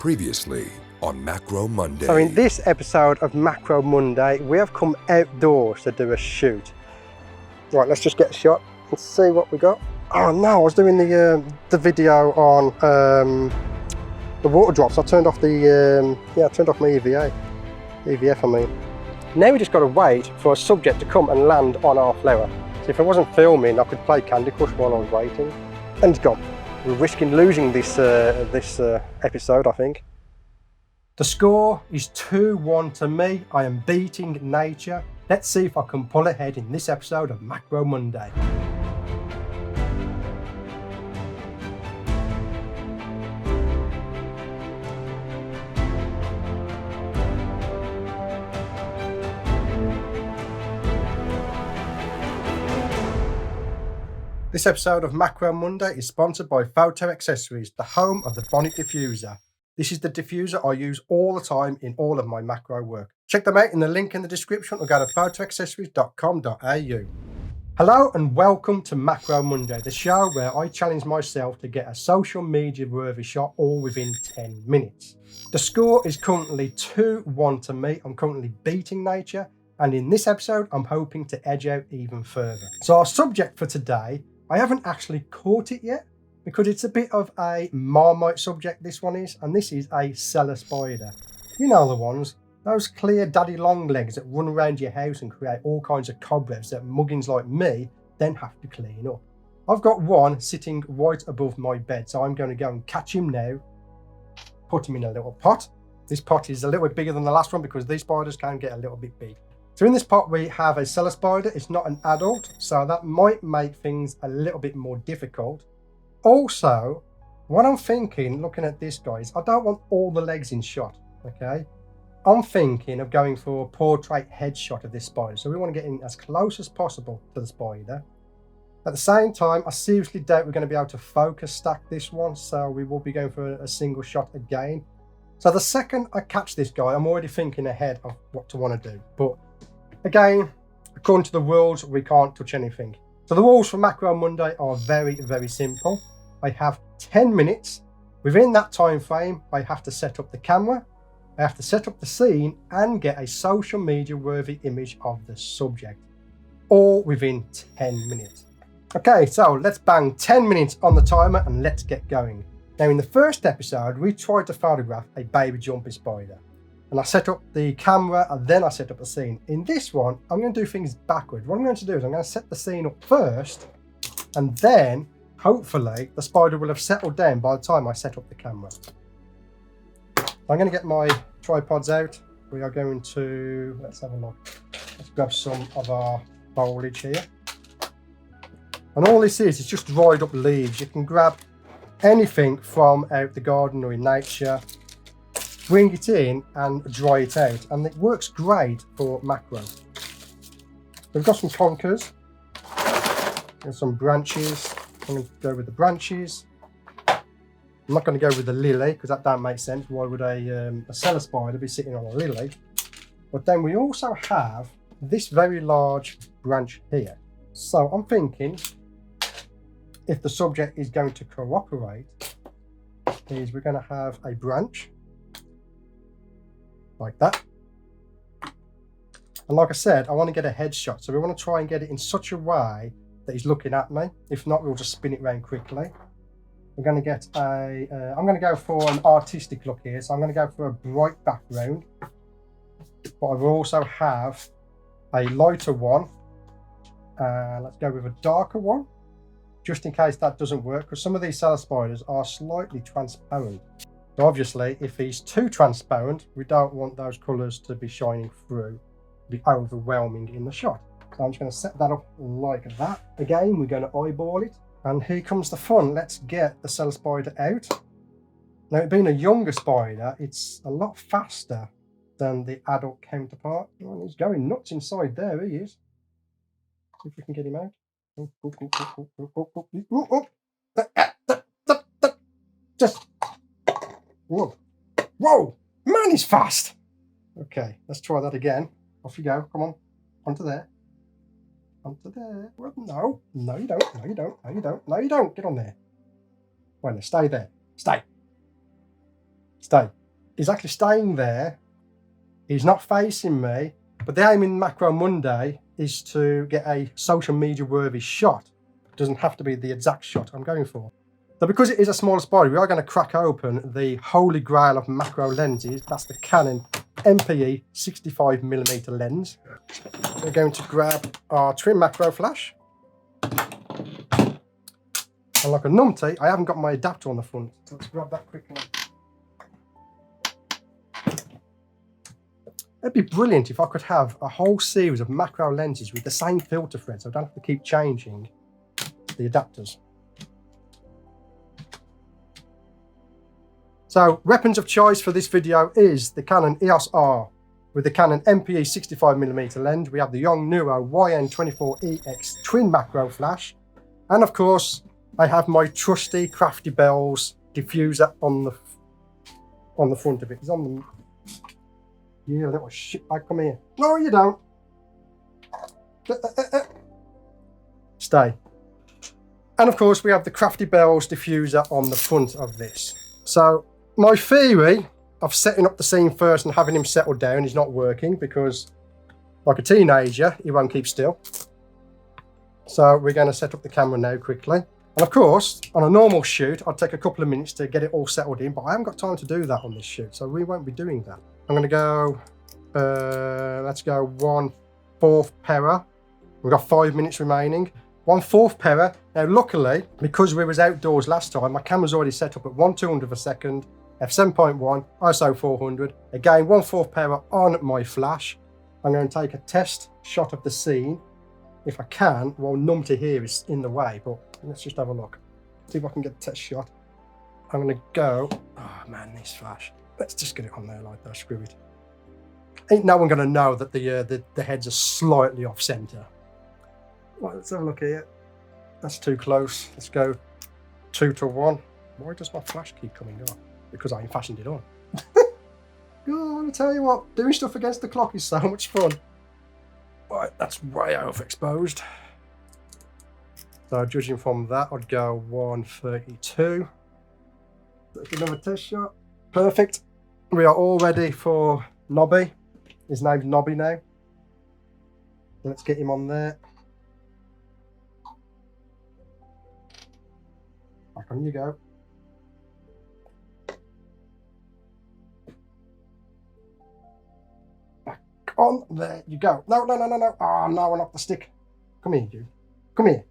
Previously on Macro Monday. So in this episode of Macro Monday, we have come outdoors to do a shoot. Right, let's just get a shot and see what we got. Oh no, I was doing the video on the water drops. I turned off the I turned off my EVF I mean. Now we just got to wait for a subject to come and land on our flower. So if I wasn't filming, I could play Candy Crush while I was waiting. And it's gone. We're risking losing this episode, I think. The score is 2-1 to me. I am beating nature. Let's see if I can pull ahead in this episode of Macro Monday. This episode of Macro Monday is sponsored by Photo Accessories, the home of the Bonnet Diffuser. This is the diffuser I use all the time in all of my macro work. Check them out in the link in the description or go to photoaccessories.com.au. Hello and welcome to Macro Monday, the show where I challenge myself to get a social media worthy shot all within 10 minutes. The score is currently 2-1 to me. I'm currently beating nature, and in this episode I'm hoping to edge out even further. So our subject for today, I haven't actually caught it yet because it's a bit of a Marmite subject, this one is, and this is a cellar spider. You know the ones, those clear daddy long legs that run around your house and create all kinds of cobwebs that muggins like me then have to clean up. I've got one sitting right above my bed, so I'm going to go and catch him now, put him in a little pot. This pot is a little bit bigger than the last one because these spiders can get a little bit big. So in this pot we have a cellar spider. It's not an adult, so that might make things a little bit more difficult. Also, what I'm thinking, looking at this guy, is I don't want all the legs in shot, okay? I'm thinking of going for a portrait headshot of this spider. So we want to get in as close as possible to the spider. At the same time, I seriously doubt we're going to be able to focus stack this one, so we will be going for a single shot again. So the second I catch this guy, I'm already thinking ahead of what to want to do. But again, according to the rules, we can't touch anything. So the rules for Macro Monday are very, very simple. I have 10 minutes. Within that time frame, I have to set up the camera, I have to set up the scene and get a social media worthy image of the subject, all within 10 minutes. Okay, so let's bang 10 minutes on the timer and let's get going. Now in the first episode, we tried to photograph a baby jumping spider. And I set up the camera and then I set up the scene. In this one, I'm going to do things backwards. What I'm going to do is I'm going to set the scene up first, and then hopefully the spider will have settled down by the time I set up the camera. I'm going to get my tripods out. We are going to, let's have a look. Let's grab some of our foliage here. And all this is just dried up leaves. You can grab anything from out the garden or in nature, bring it in and dry it out, and it works great for macro. We've got some conkers and some branches. I'm going to go with the branches. I'm not going to go with the lily because that don't make sense. Why would a cellar spider be sitting on a lily? But then we also have this very large branch here. So I'm thinking if the subject is going to cooperate, is we're going to have a branch like that. And like I said, I want to get a headshot, so we want to try and get it in such a way that he's looking at me. If not, we'll just spin it around quickly. We're going to get a I'm going to go for an artistic look here, so I'm going to go for a bright background, but I will also have a lighter one. Let's go with a darker one just in case that doesn't work, because some of these cellar spiders are slightly transparent. So obviously, if he's too transparent, we don't want those colours to be shining through, be overwhelming in the shot. So I'm just going to set that up like that. Again, we're going to eyeball it. And here comes the fun. Let's get the cellar spider out. Now, it being a younger spider, it's a lot faster than the adult counterpart. Oh, he's going nuts inside there, he is. See if we can get him out. Just... Whoa. Whoa! Man, he's fast! Okay, let's try that again. Off you go. Come on. Onto there. Onto there. Well, no. No, you don't. No, you don't. No, you don't. No, you don't. Get on there. Well, stay there. Stay. Stay. He's actually staying there. He's not facing me. But the aim in Macro Monday is to get a social media worthy shot. It doesn't have to be the exact shot I'm going for. So because it is a smaller spider, we are going to crack open the holy grail of macro lenses. That's the Canon MPE 65mm lens. We're going to grab our twin macro flash. And like a numpty, I haven't got my adapter on the front. So let's grab that quickly. It'd be brilliant if I could have a whole series of macro lenses with the same filter thread, so I don't have to keep changing the adapters. So weapons of choice for this video is the Canon EOS R with the Canon MPE 65mm lens. We have the Yongnuo YN24EX twin macro flash, and of course I have my trusty Crafty Bells diffuser on the front of it. It's on the... You little shitbag, come here. No, you don't. Stay. And of course, we have the Crafty Bells diffuser on the front of this. So, my theory of setting up the scene first and having him settle down is not working because, like a teenager, he won't keep still. So, we're going to set up the camera now quickly. And of course, on a normal shoot, I'd take a couple of minutes to get it all settled in, but I haven't got time to do that on this shoot, so we won't be doing that. I'm going to go, let's go 1/4 para. We've got 5 minutes remaining. 1/4 para. Now, luckily, because we was outdoors last time, my camera's already set up at 1/200 of a second, f7.1, ISO 400. Again, 1/4 para on my flash. I'm going to take a test shot of the scene, if I can, while numpty here is in the way, but let's just have a look. See if I can get a test shot. I'm going to go, oh man, this flash. Let's just get it on there like that, screw it. Ain't no one going to know that the heads are slightly off centre. Right, let's have a look here. That's too close. Let's go 2-1. Why does my flash keep coming off? Because I ain't fashioned it on. God, I tell you what, doing stuff against the clock is so much fun. Right, that's way overexposed. So judging from that, I'd go 132. That's another test shot. Perfect. We are all ready for Nobby. His name's Nobby now. Let's get him on there. Back on you go. Back on, there you go. No. Oh, no, one off the stick. Come here, you. Come here.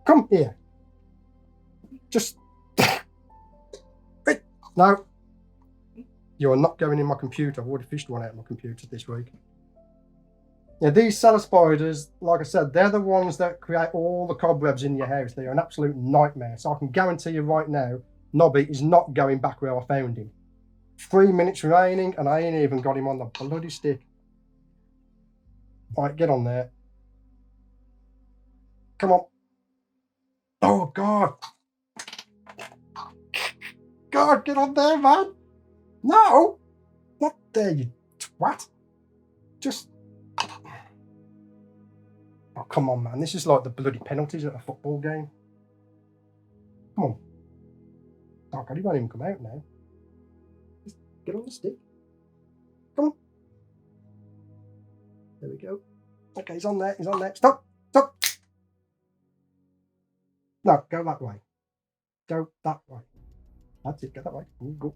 Come here. Just... No. You are not going in my computer. I've already fished one out of my computer this week. Yeah, these Cellar Spiders, like I said, they're the ones that create all the cobwebs in your house. They are an absolute nightmare. So I can guarantee you right now, Nobby is not going back where I found him. 3 minutes remaining and I ain't even got him on the bloody stick. Right, get on there. Come on. Oh, God. God, get on there, man. No. Not there, you twat. Just... Oh, come on, man. This is like the bloody penalties at a football game. Come on. Oh, God, he won't even come out now. Just get on the stick. Come on. There we go. Okay, he's on there. He's on there. Stop. Stop. No, go that way. Go that way. That's it. Go that way. Go.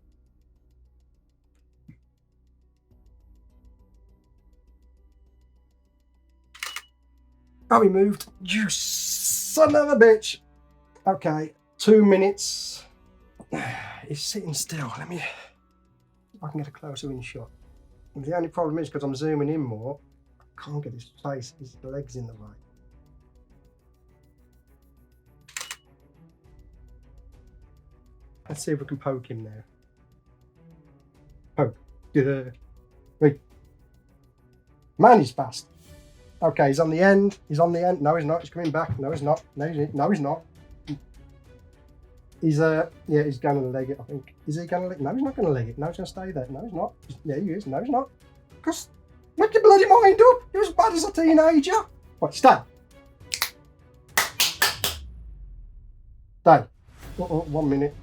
Oh, he moved. You son of a bitch. Okay, 2 minutes. He's sitting still. Let me... If I can get a closer in shot. And the only problem is, because I'm zooming in more, I can't get his face, his legs in the way. Let's see if we can poke him now. Poke. Yeah. Wait. Man, he's fast. Okay, he's on the end. He's on the end. No, he's not. He's coming back. No, he's not. No, he's not. He's yeah, he's going to leg it, I think. Is he going to leg it? No, he's not going to leg it. No, he's going to stay there. No, he's not. Yeah, he is. No, he's not. Because, make your bloody mind up. You're as bad as a teenager. Right, stay. Stay. 1 minute.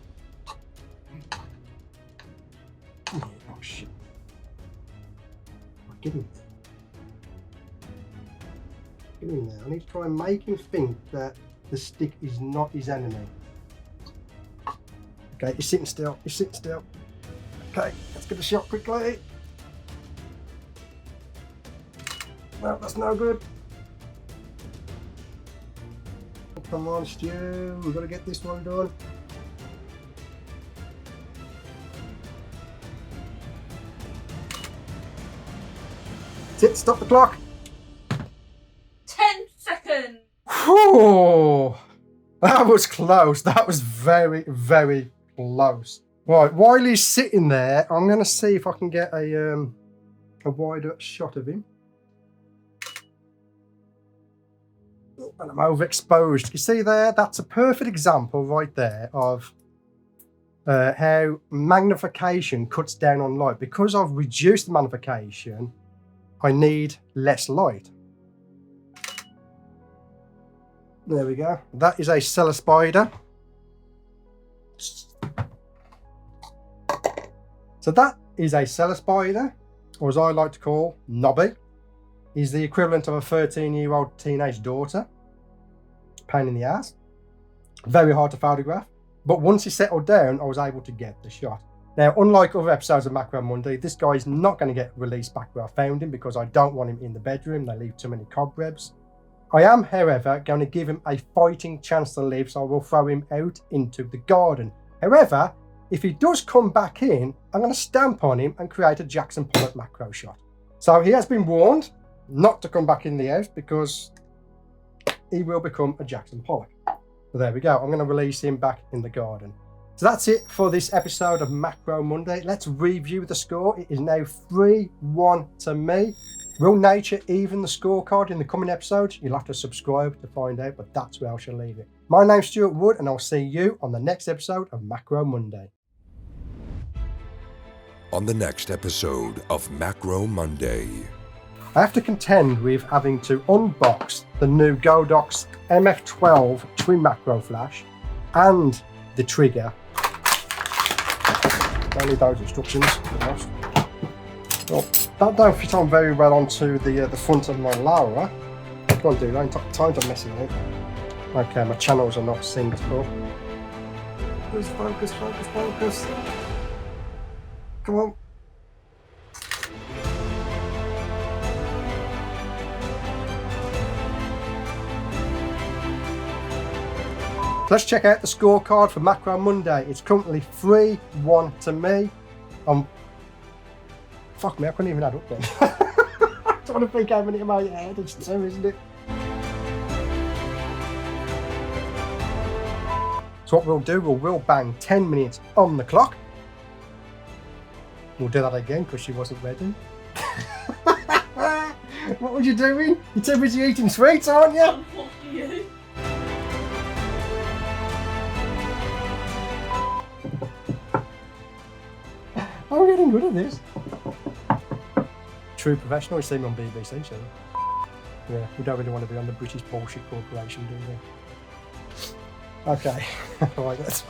Get him. Get him there. I need to try and make him think that the stick is not his enemy. Okay, he's sitting still. He's sitting still. Okay, let's get a shot quickly. No, that's no good. Oh, come on, Stu. We've got to get this one done. That's it. Stop the clock. 10 seconds. Whew. That was close. That was very, very close. Right, while he's sitting there, I'm going to see if I can get a wider shot of him. And I'm overexposed. You see there? That's a perfect example right there of how magnification cuts down on light. Because I've reduced the magnification, I need less light. There we go. That is a Cellar Spider. So that is a Cellar Spider, or as I like to call, Nobby. He's the equivalent of a 13-year-old teenage daughter. Pain in the ass. Very hard to photograph. But once he settled down, I was able to get the shot. Now, unlike other episodes of Macro Monday, this guy's not going to get released back where I found him because I don't want him in the bedroom. They leave too many cobwebs. I am, however, going to give him a fighting chance to live, so I will throw him out into the garden. However, if he does come back in, I'm going to stamp on him and create a Jackson Pollock macro shot. So he has been warned not to come back in the house because he will become a Jackson Pollock. So there we go. I'm going to release him back in the garden. So that's it for this episode of Macro Monday. Let's review the score. It is now 3-1 to me. Will nature even the scorecard in the coming episodes? You'll have to subscribe to find out, but that's where I shall leave it. My name's Stewart Wood, and I'll see you on the next episode of Macro Monday. On the next episode of Macro Monday. I have to contend with having to unbox the new Godox MF12 twin macro flash and the trigger. Don't need those instructions. Well, that don't fit on very well onto the front of my Laura. Come on, dude, I ain't got time to mess with it. Okay, my channels are not synced up. Please focus, focus, focus. Come on. Let's check out the scorecard for Macro Monday. It's currently 3-1 to me. Fuck me, I couldn't even add up then. I don't want to think how many in my head. It's 2, isn't it? So what we'll do, we'll bang 10 minutes on the clock. We'll do that again because she wasn't ready. What were you doing? You're too busy eating sweets, aren't you? You. I'm getting good at this. True professional, we see me on BBC, so yeah, we don't really want to be on the British bullshit corporation, do we? Okay, right, let's